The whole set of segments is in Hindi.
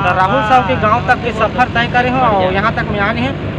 राहुल साहब के गांव तक के सफ़र तय करे हैं और यहाँ तक में आ गए हैं।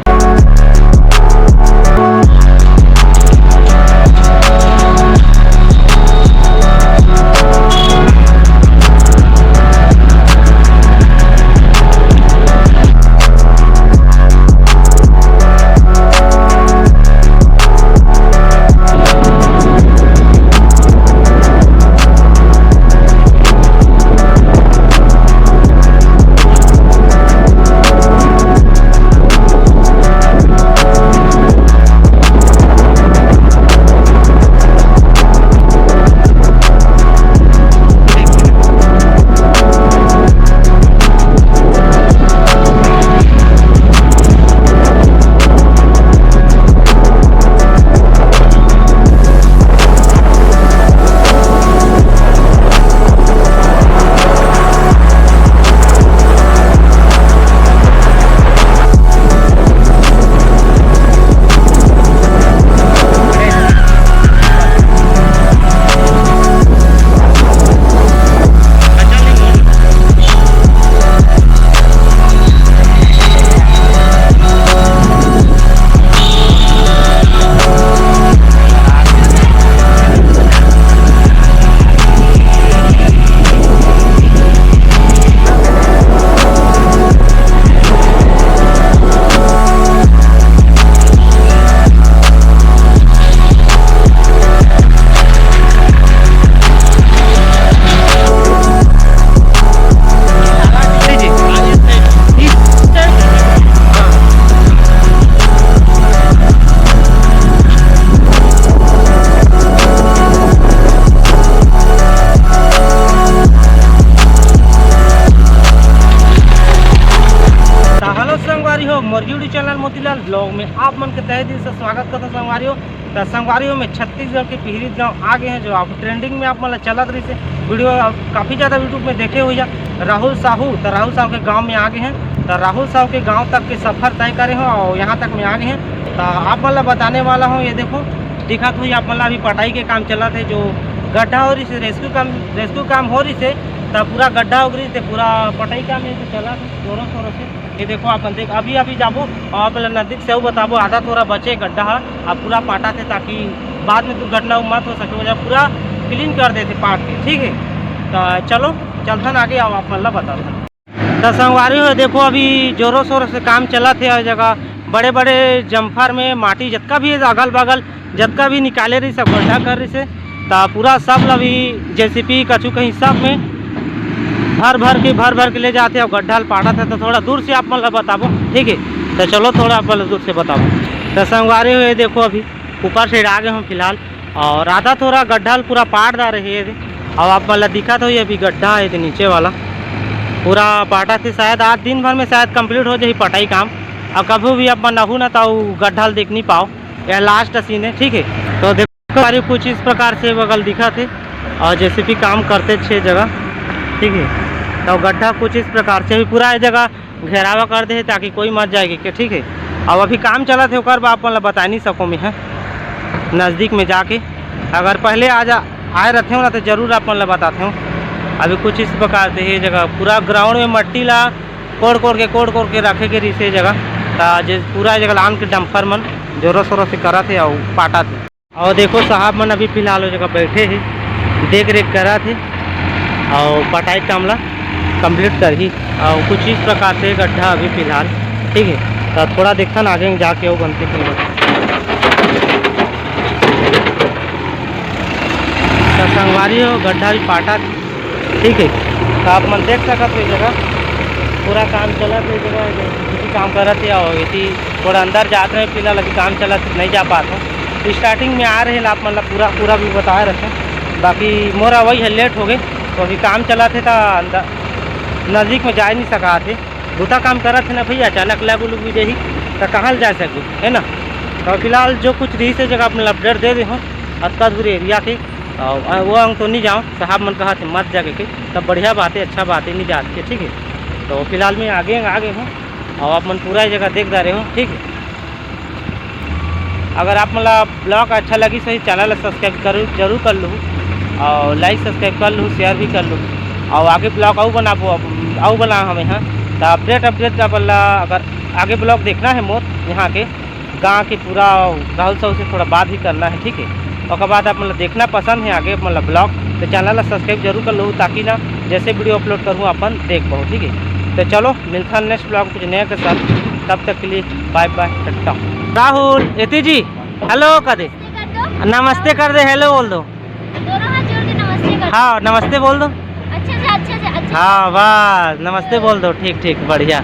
मरजुड़ी चैनल मोतीलाल ब्लॉग में आप मन के तहे दिल से स्वागत करता संगवारियों। तो संगवारियों में छत्तीसगढ़ के पिहरित गांव आ गए हैं जो आप ट्रेंडिंग में आप मतलब चलत रही से वीडियो काफ़ी ज़्यादा यूट्यूब में देखे हुए राहुल साहू। तो राहुल साहू के गांव में आ गए हैं। तो राहुल साहू के गांव तक के सफ़र तय करे हैं और यहाँ तक में आ गए हैं। तो आप मतलब बताने वाला हूँ, ये देखो दिखा तो आप मतलब अभी पटाई के काम चला थे, जो गड्ढा हो रही से रेस्क्यू काम हो रही से, तब पूरा गड्ढा हो गई थे, पूरा पटाई काम ये तो चला जोरों शोरों से। ये देखो आप देख अभी जाबो और आप नज़दीक से वो बताबो, आधा थोड़ा बचे गड्ढा आप पूरा पाटा थे ताकि बाद में दुर्घटना मत हो सके, वजह पूरा क्लीन कर देते पाट के। ठीक है, तो चलो चलथन आगे आओ आप मतलब बता दो। तो संगवारी हो देखो अभी जोरों शोरों से काम चला थे हर जगह, बड़े बड़े जम्फर में माटी जतका भी अगल बगल जतका भी निकाले रही सब गड्ढा कर रही से, तो पूरा सब अभी जेसीपी कछु कहीं सब में भर भर के ले जाते और गड्ढा पाटा था। तो थोड़ा दूर से आप मतलब बताबो, ठीक है। तो चलो थोड़ा आप मतलब दूर से बताबो। तो संगवारी हुए देखो अभी ऊपर से आ गए हम फिलहाल, और आधा थोड़ा गड्ढा पूरा पाट दा रहे है और आप मतलब दिखा तो ये अभी गड्ढा है नीचे वाला पूरा पाटा थे। शायद आज दिन भर में शायद कंप्लीट हो जाए पटाई काम, और कभी भी आप नहू ना तो गड्ढा देख नहीं पाओ, यह लास्ट सीन है। ठीक है, तो देखो कुछ इस प्रकार से बगल दिखा थे और जेसीबी काम करते 6 जगह। ठीक है, तो गड्ढा कुछ इस प्रकार से भी पूरा जगह घेरावा कर दे ताकि कोई मत जाएगी कि। ठीक है, अब अभी काम चला थे ओकर आप मतलब बता नहीं सको मैं है नज़दीक में जाके, अगर पहले आए रहते हो ना तो ज़रूर आप मतलब बताते हो। अभी कुछ इस प्रकार से ये जगह पूरा ग्राउंड में मट्टी ला कोड़ के रखे के रही से जगह, तो पूरा जगह लान के डम्फर मन जोरों शोरों से करा थे और पाटा थे। और देखो साहब मन अभी फिलहाल वो जगह बैठे हैं, देख रेख करा थे और पटाई कामला कंप्लीट कर ही, और कुछ इस प्रकार से गड्ढा अभी फिलहाल। ठीक है, तो थोड़ा देखता ना आगे जाके वो बनते फिर। तो संगवारी हो गड्ढा भी पाटा। ठीक है, तो आप मन देख सकते हो जगह पूरा काम चला था, जगह काम कर रहे थे और इसी थोड़ा अंदर जाते हैं फिलहाल अभी काम चला नहीं जा पाता हूँ। स्टार्टिंग में आ रहे आप मतलब पूरा भी बताए रखे, बाकी मोरा वही है लेट हो गए। तो अभी काम चला थे तो अंदर नज़दीक में जा नहीं सका थे, दूसरा काम कर रहे थे ना भैया, अचानक लैब उलूब भी रही तो कहाँ जा सके है ना। तो फिलहाल जो कुछ रही से जगह अपने अपडेट दे दे हूँ अस्कतपुर एरिया के, और वो अंग तो नहीं जाऊँ, साहब मन कहा थे मत जाके के, तब बढ़िया बात है, अच्छा बात है, नहीं जाते। ठीक है, तो फिलहाल मैं आगे हूँ और आप मन पूरा जगह देख जा रहे हो। ठीक है, अगर आप मतलब ब्लॉग अच्छा लगी सही चैनल सब्सक्राइब जरूर कर लूँ और लाइक सब्सक्राइब कर लूँ, शेयर भी कर लूँ, और आगे ब्लॉग आऊ बना हमें। हाँ, तो अपडेट का बल्ला अगर आगे ब्लॉग देखना है मोर यहाँ के गाँव के पूरा राहुल साहू से थोड़ा बात ही करना है, ठीक है। और बाद आप मतलब देखना पसंद है आगे मतलब ब्लॉग तो चैनल ला सब्सक्राइब जरूर कर लो, ताकि ना जैसे वीडियो अपलोड करूँ अपन देख पाओ, ठीक है। तो चलो मिलता है नेक्स्ट ब्लॉग कुछ नया के साथ, तब तक के लिए बाय बाय टाटा। राहुल यति जी हेलो कर दे, नमस्ते कर दे, हेलो बोल दो, दोनों हाथ जोड़ के नमस्ते कर। हाँ नमस्ते बोल दो, अच्छे से हाँ बस नमस्ते बोल दो, ठीक ठीक बढ़िया।